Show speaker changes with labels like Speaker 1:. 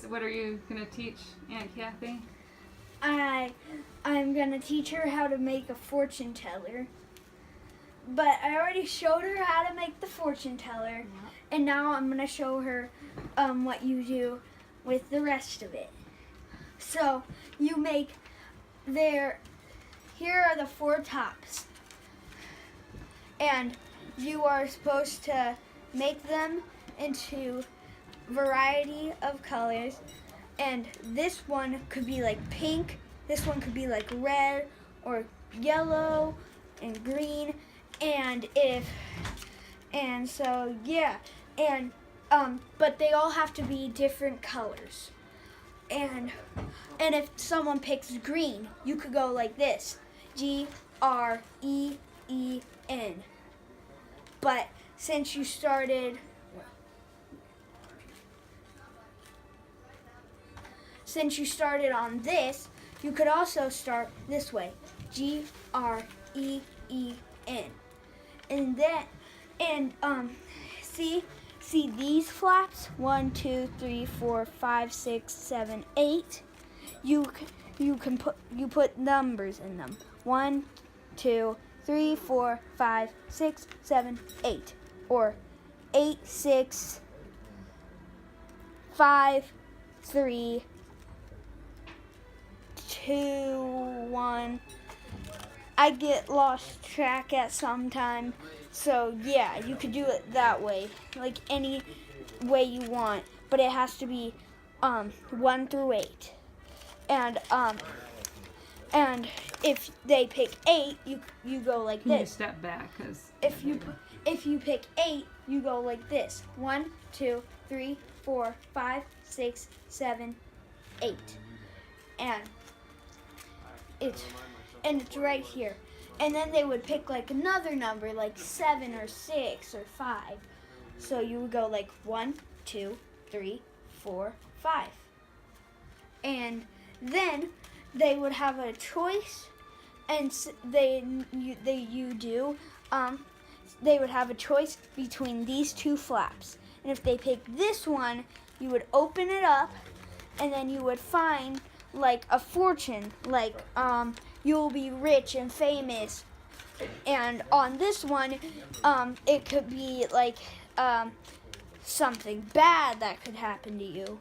Speaker 1: What are you gonna teach Aunt Kathy?
Speaker 2: I'm gonna teach her how to make a fortune teller. But I already showed her how to make the fortune teller, and now I'm gonna show her what you do with the rest of it. So you make here are the 4 tops, and you are supposed to make them into variety of colors, and this one could be like pink, this one could be like red or yellow and green, but they all have to be different colors. And if someone picks green, you could go like this, GREEN. But since you started on this, you could also start this way, GREEN. And then see these flaps, 1, 2, 3, 4, 5, 6, 7, 8. You put numbers in them. 1, 2, 3, 4, 5, 6, 7, 8, or 8, 6, 5, 3, 2, 1. I get lost track at some time, so yeah, you could do it that way, like any way you want, but it has to be 1 through 8. And if they pick 8, you go like this.
Speaker 1: You step back, cause
Speaker 2: if you pick 8, you go like this. 1, 2, 3, 4, 5, 6, 7, 8, and it's right here. And then they would pick like another number, like 7 or 6 or 5. So you would go like 1, 2, 3, 4, 5. And then they would have a choice, and they would have a choice between these 2 flaps. And if they pick this one, you would open it up, and then you would find like a fortune, like you'll be rich and famous. And on this one, it could be like something bad that could happen to you.